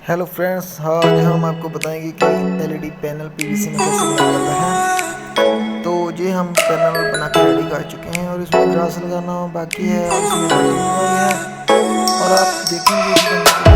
Hello friends, आज हम आपको बताएंगे कि एलईडी पैनल पीवीसी में कैसे बना जाता है। तो ये हम पैनल बना के रेडी कर चुके हैं और इसमें ग्रास लगाना बाकी है और इसमें लाइटिंग है और आप देखेंगे कि बनने के